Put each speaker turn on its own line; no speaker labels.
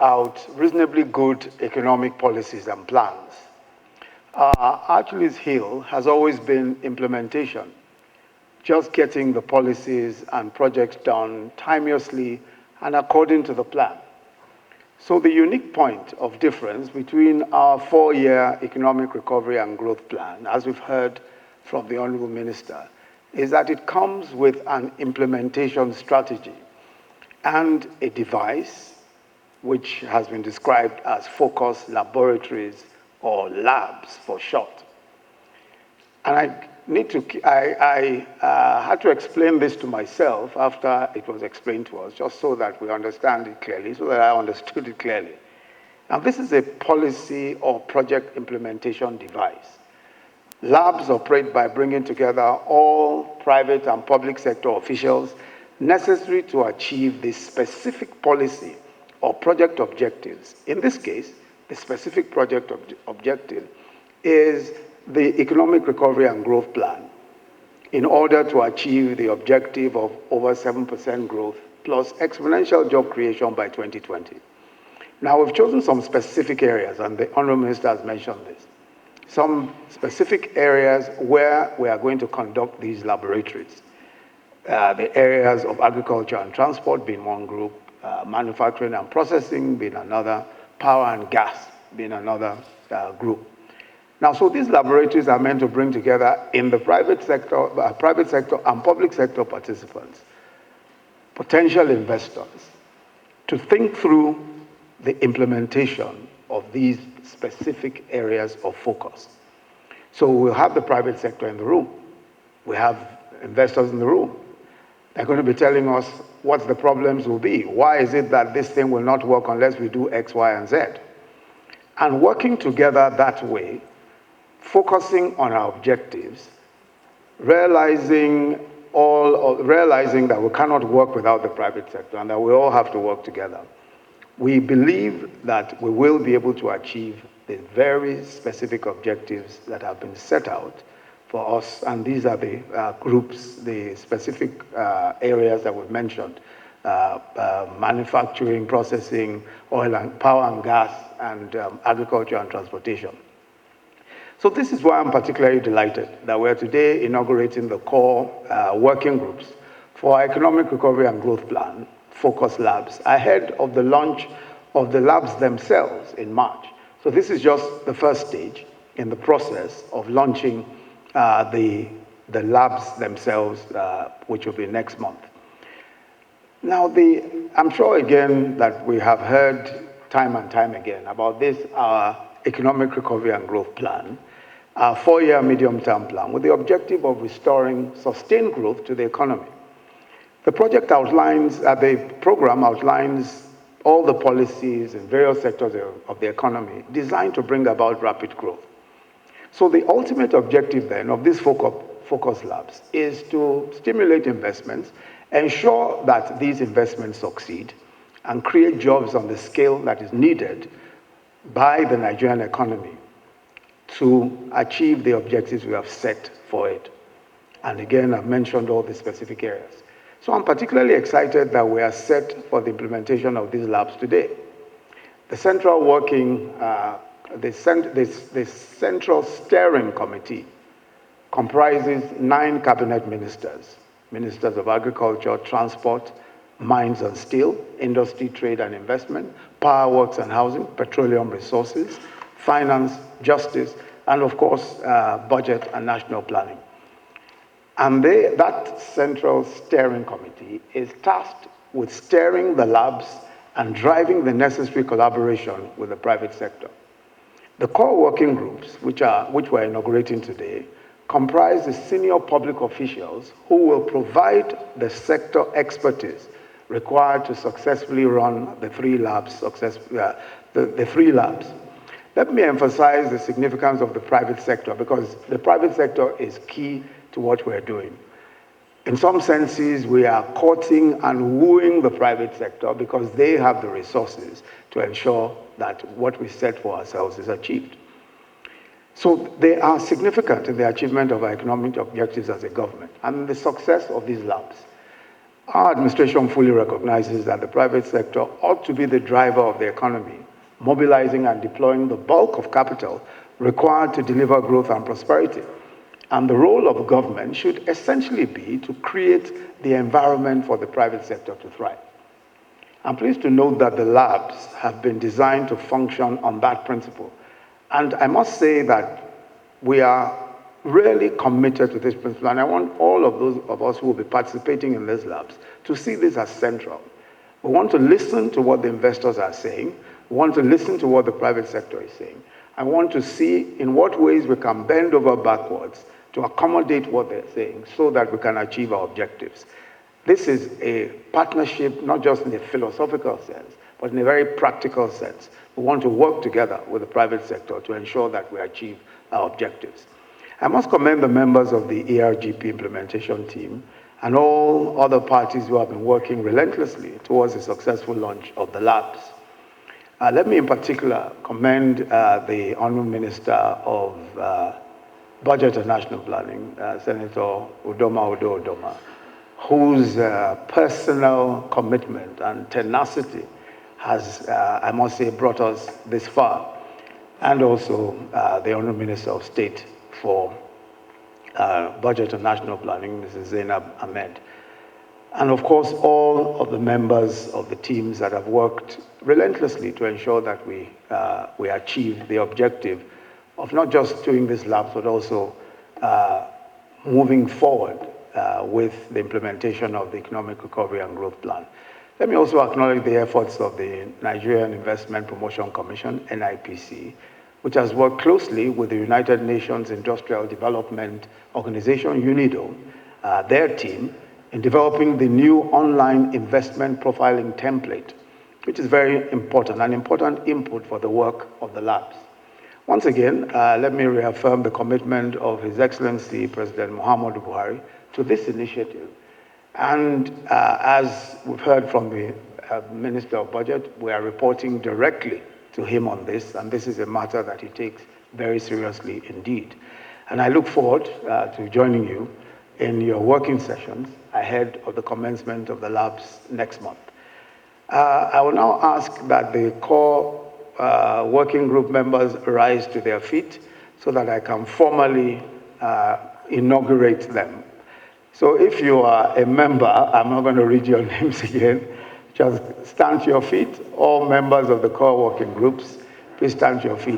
out reasonably good economic policies and plans. Achilles' heel has always been implementation, just getting the policies and projects done timeously and according to the plan. So the unique point of difference between our 4-year economic recovery and growth plan, as we've heard from the Honorable Minister, is that it comes with an implementation strategy and a device which has been described as Focus Laboratories, or labs for short. And I had to explain this to myself after it was explained to us, just so that we understand it clearly, so that I understood it clearly. Now, this is a policy or project implementation device. Labs operate by bringing together all private and public sector officials necessary to achieve the specific policy or project objectives. In this case, the specific project objective is the Economic Recovery and Growth Plan, in order to achieve the objective of over 7% growth plus exponential job creation by 2020. Now, we've chosen some specific areas, and the Honourable Minister has mentioned this. Some specific areas where we are going to conduct these laboratories. The areas of agriculture and transport being one group, manufacturing and processing being another, power and gas being another group. Now, so these laboratories are meant to bring together in the private sector and public sector participants, potential investors, to think through the implementation of these specific areas of focus. So we'll have the private sector in the room. We have investors in the room. They're going to be telling us what the problems will be. Why is it that this thing will not work unless we do X, Y, and Z? And working together that way, focusing on our objectives, realizing that we cannot work without the private sector and that we all have to work together. We believe that we will be able to achieve the very specific objectives that have been set out for us, and these are the groups, the specific areas that we've mentioned: manufacturing, processing, oil and power and gas, and agriculture and transportation. So this is why I'm particularly delighted that we're today inaugurating the core working groups for our Economic Recovery and Growth Plan, Focus Labs, ahead of the launch of the labs themselves in March. So this is just the first stage in the process of launching the labs themselves, which will be next month. Now, I'm sure again that we have heard time and time again about this, our Economic Recovery and Growth Plan, our 4-year medium-term plan, with the objective of restoring sustained growth to the economy. The project outlines, the program outlines all the policies in various sectors of the economy designed to bring about rapid growth. So the ultimate objective then of these focus labs is to stimulate investments, ensure that these investments succeed, and create jobs on the scale that is needed by the Nigerian economy to achieve the objectives we have set for it. And again, I've mentioned all the specific areas. So I'm particularly excited that we are set for the implementation of these labs today. The central working, the central steering committee comprises 9 cabinet ministers: ministers of agriculture, transport, mines and steel, industry, trade and investment, power, works and housing, petroleum resources, finance, justice, and of course, budget and national planning. And that central steering committee is tasked with steering the labs and driving the necessary collaboration with the private sector. The core working groups, which we're inaugurating today, comprise the senior public officials who will provide the sector expertise required to successfully run the 3 labs. The 3 labs. Let me emphasize the significance of the private sector, because the private sector is key to what we're doing. In some senses, we are courting and wooing the private sector because they have the resources to ensure that what we set for ourselves is achieved. So they are significant in the achievement of our economic objectives as a government and the success of these labs. Our administration fully recognizes that the private sector ought to be the driver of the economy, mobilizing and deploying the bulk of capital required to deliver growth and prosperity. And the role of government should essentially be to create the environment for the private sector to thrive. I'm pleased to note that the labs have been designed to function on that principle. And I must say that we are really committed to this principle. And I want all of those of us who will be participating in these labs to see this as central. We want to listen to what the investors are saying. We want to listen to what the private sector is saying. I want to see in what ways we can bend over backwards to accommodate what they're saying so that we can achieve our objectives. This is a partnership, not just in a philosophical sense, but in a very practical sense. We want to work together with the private sector to ensure that we achieve our objectives. I must commend the members of the ERGP implementation team and all other parties who have been working relentlessly towards the successful launch of the labs. Let me in particular commend the Honourable Minister of Budget and National Planning, Senator Udoma Udo Udoma, whose personal commitment and tenacity has, I must say, brought us this far, and also the Honourable Minister of State for Budget and National Planning, Mrs. Zainab Ahmed. And of course, all of the members of the teams that have worked relentlessly to ensure that we achieve the objective of not just doing this lab, but also moving forward with the implementation of the Economic Recovery and Growth Plan. Let me also acknowledge the efforts of the Nigerian Investment Promotion Commission, NIPC, which has worked closely with the United Nations Industrial Development Organization, UNIDO, their team, in developing the new online investment profiling template, which is very important, an important input for the work of the labs. Once again, let me reaffirm the commitment of His Excellency President Muhammadu Buhari to this initiative. And as we've heard from the Minister of Budget, we are reporting directly to him on this, and this is a matter that he takes very seriously indeed. And I look forward to joining you in your working sessions ahead of the commencement of the labs next month. I will now ask that the core working group members rise to their feet so that I can formally inaugurate them. So if you are a member, I'm not going to read your names again, just stand to your feet. All members of the core working groups, please stand to your feet.